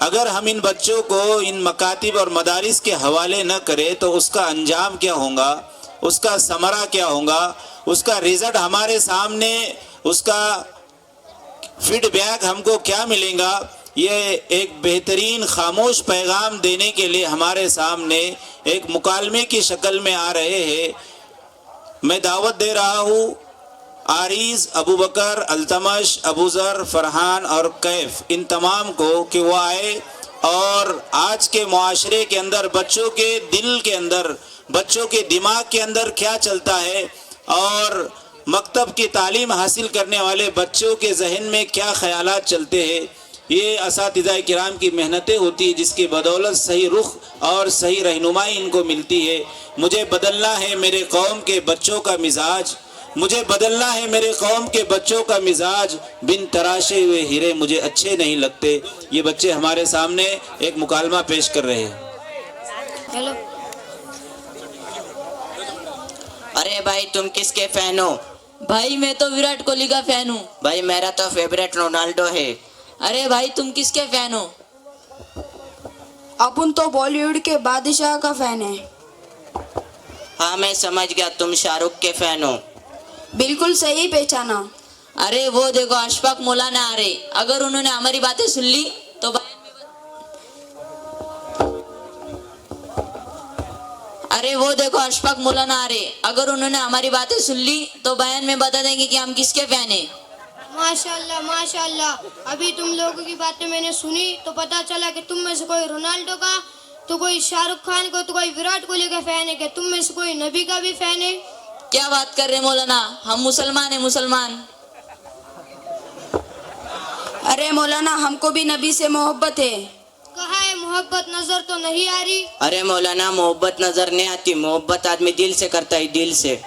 अगर हम इन बच्चों को इन मकातिब और मदारिस के हवाले न करें तो उसका अंजाम क्या होगा, उसका समरा क्या होगा, उसका रिजल्ट हमारे सामने, उसका फीडबैक हमको क्या मिलेगा। ये एक बेहतरीन खामोश पैगाम देने के लिए हमारे सामने एक मुकालमे की शक्ल में आ रहे हैं। मैं दावत दे रहा हूँ आरीज, अबू बकर, अल्तमश, अबूज़र, फरहान और कैफ, इन तमाम को कि वो आए और आज के मुआशरे के अंदर बच्चों के दिल के अंदर, बच्चों के दिमाग के अंदर क्या चलता है और मकतब की तालीम हासिल करने वाले बच्चों के जहन में क्या ख़यालात चलते हैं, ये असातिज़ा किराम की मेहनतें होती है जिसकी बदौलत सही रुख और सही रहनुमाई इनको मिलती है। मुझे बदलना है मेरे कौम के बच्चों का मिजाज, मुझे बदलना है मेरे कौम के बच्चों का मिजाज, बिन तराशे हुए हीरे मुझे अच्छे नहीं लगते। ये बच्चे हमारे सामने एक मुकालमा पेश कर रहे हैं। हेलो। अरे भाई तुम किसके फैन हो? भाई मैं तो विराट कोहली का फैन हूँ। भाई मेरा तो फेवरेट रोनाल्डो है। अरे भाई तुम किसके फैन हो? अपन तो बॉलीवुड के बादशाह का फैन है। हाँ मैं समझ गया, तुम शाहरुख के फैन हो। बिल्कुल सही पहचाना। अरे वो देखो अशफाक मौलाना आ रहे, अगर उन्होंने हमारी बातें सुन ली तो अरे वो देखो अशफाक मौलाना आ रहे, अगर उन्होंने हमारी बातें सुन ली तो बयान में बता देंगे कि हम किसके फैन हैं। माशाल्लाह माशाल्लाह, अभी तुम लोगों की बातें मैंने सुनी तो पता चला कि तुम में से कोई रोनाल्डो का, तो कोई शाहरुख खान को, तो कोई विराट कोहली का फैन है, कि तुम में से कोई नबी का भी फैन है। क्या बात कर रहे मौलाना, हम मुसलमान हैं मुसलमान। अरे मौलाना हमको भी नबी से मोहब्बत है। कहा है मोहब्बत, नजर तो नहीं आ रही। अरे मौलाना मोहब्बत नजर नहीं आती, मोहब्बत आदमी दिल से करता है, दिल से।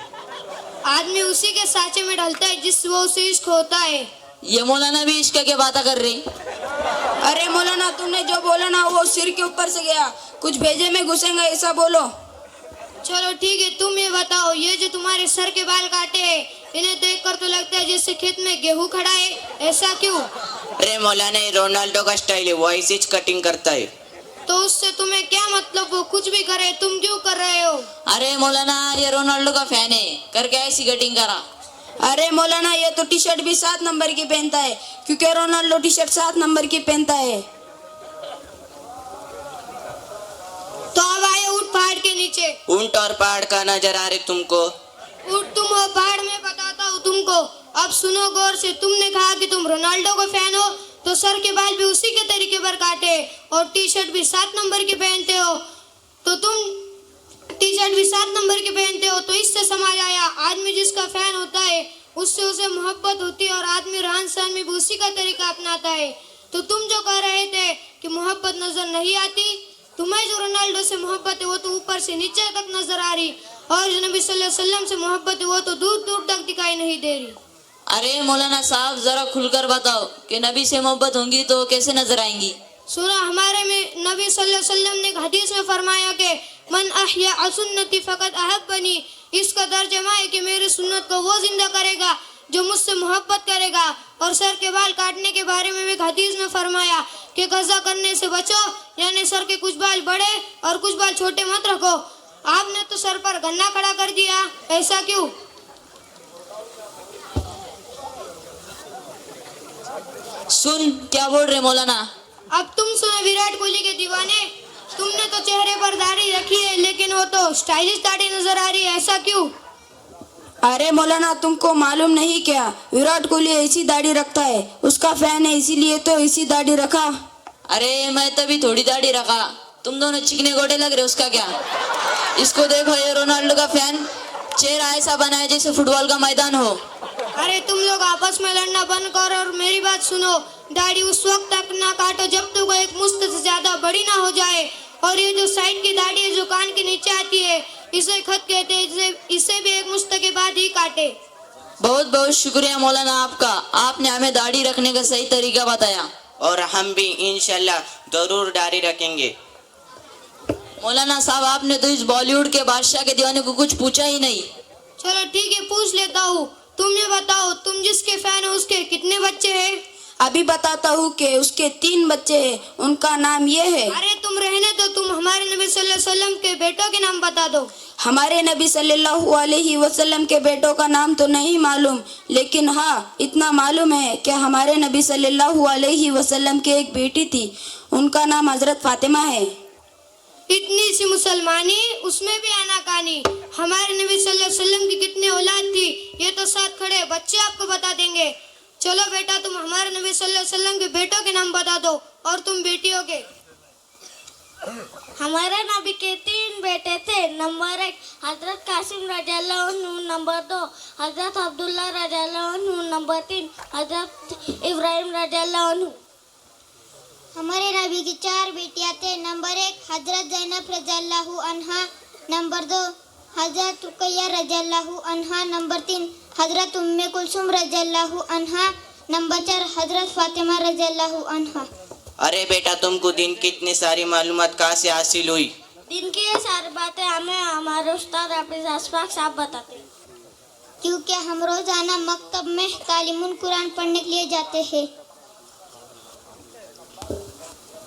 आदमी उसी के साँचे में ढलता है जिस वो उसे इश्क होता है। ये मौलाना भी इश्क की बातें कर रही। अरे मौलाना तुमने जो बोला ना वो सिर के ऊपर से गया, कुछ भेजे में घुसेंगे ऐसा बोलो। चलो ठीक है, तुम ये बताओ, ये जो तुम्हारे सर के बाल काटे हैं, इन्हें देखकर तो लगता है जैसे खेत में गेहूं खड़ा है, ऐसा क्यों? अरे मौलाना ये रोनाल्डो का स्टाइल है, वो ऐसी कटिंग करता है। तो उससे तुम्हें क्या मतलब, वो कुछ भी करे, तुम क्यों कर रहे हो? अरे मौलाना ये रोनाल्डो का फैन है, करके ऐसी कटिंग करा। अरे मौलाना ये तो टी शर्ट भी 7 नंबर की पहनता है, क्योंकि रोनाल्डो टी शर्ट 7 नंबर की पहनता है। तो अब आए ऊँट पहाड़ के नीचे। ऊंट और पहाड़ का नजर आ रहे तुमको? ऊँट तुम हो, पहाड़ में बताता हूँ तुमको। अब सुनो गौर से, तुमने कहा कि तुम रोनाल्डो का फैन हो, तो सर के बाल भी उसी के तरीके पर काटे और टी शर्ट भी 7 नंबर की पहनते हो, तो तुम टी शर्ट भी 7 नंबर की पहनते हो, तो इससे समझ आया आदमी जिसका फैन होता है उससे उसे मोहब्बत होती है और आदमी रहन सहन में भी उसी का तरीका अपनाता है। तो तुम जो कह रहे थे कि मोहब्बत नजर नहीं आती, तुम्हें जो रोनाल्डो से मोहब्बत है वो तो ऊपर से नीचे तक नजर आ रही, और जो नबी सल्लल्लाहु अलैहि वसल्लम से मोहब्बत है वो तो दूर दूर तक दिखाई नहीं दे रही। अरे मौलाना साहब जरा खुलकर बताओ कि नबी से मोहब्बत होंगी तो कैसे नजर आएंगी। सुना, हमारे में नबी सल्लल्लाहु अलैहि वसल्लम ने हदीस में फरमाया कि मन अहया सुन्नती फ़क़त अहब्बनी, इसका तर्जुमा है कि मेरी सुन्नत को वो जिंदा करेगा जो मुझसे मोहब्बत करेगा। और सर के बाल काटने के बारे में भी हदीस में फरमाया कि कज़ा करने से बचो, यानी सर के कुछ बाल बड़े और कुछ बाल छोटे मत रखो। आपने तो सर पर गन्ना खड़ा कर दिया, ऐसा क्यों? सुन क्या बोल रहे मौलाना। अब तुम सुनो विराट कोहली के दीवाने, तुमने तो चेहरे पर दाढ़ी रखी है लेकिन वो तो स्टाइलिश दाढ़ी नजर आ रही है, ऐसा क्यों? अरे मौलाना तुमको मालूम नहीं क्या, विराट कोहली ऐसी दाढ़ी रखता है, उसका फैन है इसीलिए तो ऐसी दाढ़ी रखा। अरे मैं तभी थोड़ी दाढ़ी रखा, तुम दोनों चिकने गोटे लग रहे, उसका क्या। इसको देखो, ये रोनाल्डो का फैन, चेहरा ऐसा बना है जैसे फुटबॉल का मैदान हो। अरे तुम लोग आपस में लड़ना बंद करो और मेरी बात सुनो। दाढ़ी उस वक्त तक ना काटो जब तक वो एक मुश्त से ज्यादा बड़ी ना हो जाए, और ये जो साइड की दाढ़ी है जो कान के नीचे आती है, इसे खत कहते हैं, इसे भी एक मुश्त के बाद ही काटे। बहुत बहुत शुक्रिया मौलाना आपका, आपने हमें दाढ़ी रखने का सही तरीका बताया। और हम भी इंशाल्लाह जरूर दाढ़ी रखेंगे। मौलाना साहब आपने तो इस बॉलीवुड के बादशाह के दीवाने को कुछ पूछा ही नहीं। चलो ठीक है, पूछ लेता हूँ। तुम ये बताओ, तुम जिसके फैन हो उसके कितने बच्चे हैं? अभी बताता हूँ कि उसके 3 बच्चे हैं, उनका नाम ये है। अरे तुम रहने दो, तुम हमारे नबी सल्लल्लाहु अलैहि वसल्लम के बेटों के नाम बता दो। हमारे नबी सल्लल्लाहु अलैहि वसल्लम के बेटों का नाम तो नहीं मालूम, लेकिन हाँ इतना मालूम है कि हमारे नबी सल्लल्लाहु अलैहि वसल्लम की एक बेटी थी, उनका नाम हजरत फातिमा है। इतनी सी मुसलमानी, उसमें भी आनाकानी। हमारे नबी सल्लल्लाहु अलैहि वसल्लम की कितनी औलाद थी ये तो साथ खड़े बच्चे आपको बता देंगे। चलो बेटा, तुम हमारे नबी सल्लल्लाहु अलैहि वसल्लम के बेटों के नाम बता दो और तुम बेटियों के। हमारे नबी के 3 बेटे थे। नंबर 1 हजरत कासिम रज़ियल्लाहु अन्हु, नंबर 2 हजरत अब्दुल्ला रज़ियल्लाहु अन्हु, नंबर 3 हजरत इब्राहिम रज़ियल्लाहु अन्हु। हमारे नबी की 4 बेटियां थे। नंबर 1 हजरत ज़ैनब रज़ियल्लाहु अन्हा, नंबर 2 हजरत रुकैया रज़ियल्लाहु अन्हा, नंबर 3 हजरत उम्मे कुलसुम रज़ियल्लाहु अन्हा, नंबर 4 हजरत फातिमा रज़ियल्लाहु अन्हा। अरे बेटा, तुमको दिन की इतनी सारी मालूमात कहाँ से हासिल हुई? दिन की ये सारी बातें हमें हमारे उस्ताद हाफिज अशफाक साहब बताते हैं। क्योंकि हम रोजाना मकतब में तालीमुल कुरान पढ़ने के लिए जाते हैं।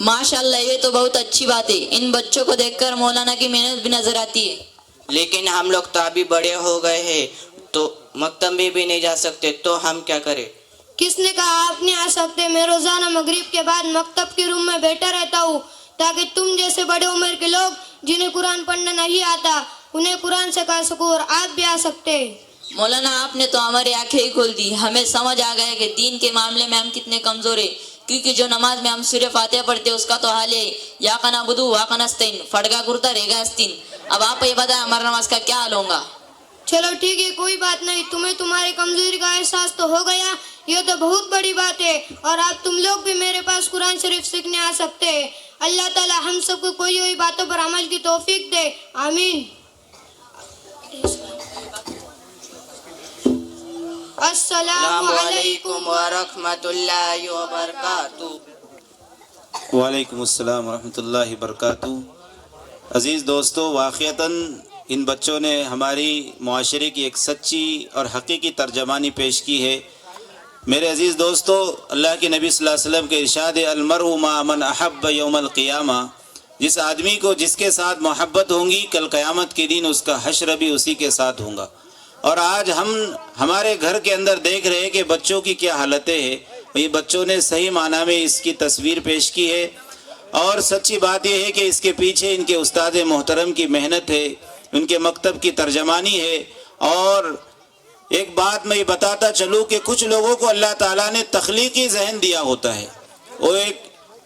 माशाल्लाह, ये तो बहुत अच्छी बात है। इन बच्चों को देखकर मौलाना की मेहनत भी नजर आती है। लेकिन हम लोग तो अभी बड़े हो गए हैं, तो मकतब में भी नहीं जा सकते, तो हम क्या करें? किसने कहा आप नहीं आ सकते? मैं रोजाना मगरिब के बाद मकतब के रूम में बैठा रहता हूँ ताकि तुम जैसे बड़े उम्र के लोग जिन्हें कुरान पढ़ना नहीं आता उन्हें कुरान सिखा सकूं और आप भी आ सकते। मौलाना, आपने तो हमारी आंखें ही खोल दी। हमें समझ आ गया कि दीन के मामले में हम कितने कमजोर है, क्योंकि जो नमाज में हम सूर्य फातिहा पढ़ते उसका तो हाल है या कना बुदू वा कनास्तीन फड़गा कुर्ता रेगा अस्तीन। अब आप ये बताएं हमारा नमाज का क्या हाल होगा? चलो ठीक है, कोई बात नहीं। तुम्हें तुम्हारी कमजोरी का एहसास तो हो गया, ये तो बहुत बड़ी बात है। और आप तुम लोग भी मेरे पास कुरान शरीफ सीखने आ सकते हैं। अल्लाह ताला हम सबको कोई हुई बातों पर अमल की तौफीक दे, आमीन। अस्सलामु अलैकुम व रहमतुल्लाहि व बरकातुहू। वालेकुम अस्सलाम वरहमतुल्लाहि वबरकातुहू। अज़ीज़ दोस्तों, वाक़ियतन इन बच्चों ने हमारी मुआशरे की एक सच्ची और हकीकी तर्जमानी पेश की है। मेरे अज़ीज़ दोस्तों, अल्लाह के नबी सल्लल्लाहु अलैहि वसल्लम के इरशाद अलमरउ मा मन अहब्ब यौमल क़ियामा, जिस आदमी को जिसके साथ मोहब्बत होंगी कल क़यामत के दिन उसका हश्र भी उसी के साथ होगा। और आज हम हमारे घर के अंदर देख रहे हैं कि बच्चों की क्या हालतें हैं। ये बच्चों ने सही माना में इसकी तस्वीर पेश की है और सच्ची बात यह है कि इसके पीछे इनके उस्ताद मोहतरम की मेहनत है, उनके मकतब की तर्जमानी है। और एक बात मैं ये बताता चलूँ कि कुछ लोगों को अल्लाह ताला ने तख्लीकी जहन दिया होता है, वो एक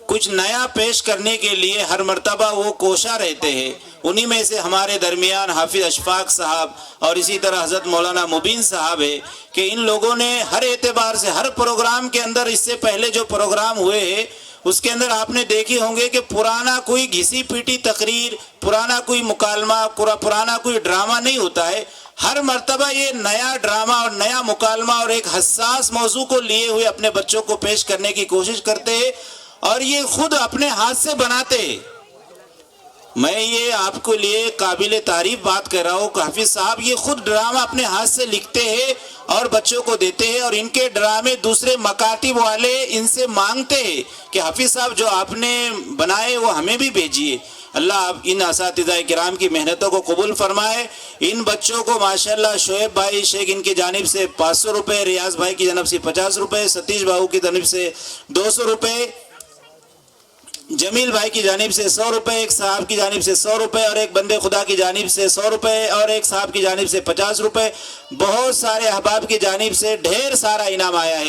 कुछ नया पेश करने के लिए हर मर्तबा वो कोशा रहते हैं। उन्हीं में से हमारे दरमियान हाफिज अशफाक साहब और इसी तरह हज़रत मौलाना मुबीन साहब है कि इन लोगों ने हर एतबार से हर प्रोग्राम के अंदर, इससे पहले जो प्रोग्राम हुए हैं उसके अंदर आपने देखे होंगे कि पुराना कोई घिसी पीटी तकरीर, पुराना कोई मुकालमा, पुराना कोई ड्रामा नहीं होता है। हर मर्तबा ये नया ड्रामा और नया मुकालमा और एक हसास मौजू को लिए हुए अपने बच्चों को पेश करने की कोशिश करते हैं और ये खुद अपने हाथ से बनाते हैं। मैं ये आपको लिए काबिल तारीफ बात कर रहा हूँ। हाफिज साहब ये खुद ड्रामा अपने हाथ से लिखते हैं और बच्चों को देते हैं और इनके ड्रामे दूसरे मकातिब वाले इनसे मांगते हैं कि हाफिज साहब जो आपने बनाए वो हमें भी भेजिए। अल्लाह इन असातिज़ा किराम की मेहनतों को कबूल फरमाए। इन बच्चों को माशाल्लाह शोएब भाई शेख इनकी जानिब से 500 रुपये, रियाज भाई की जानिब से 50 रुपये, सतीश बाबू की जानिब से 200 रुपये, जमील भाई की जानिब से 100 रुपये, एक साहब की जानिब से 100 रुपये और एक बंदे खुदा की जानिब से 100 रुपये और एक साहब की जानिब से 50 रुपये, बहुत सारे अहबाब की जानिब से ढेर सारा इनाम आया है।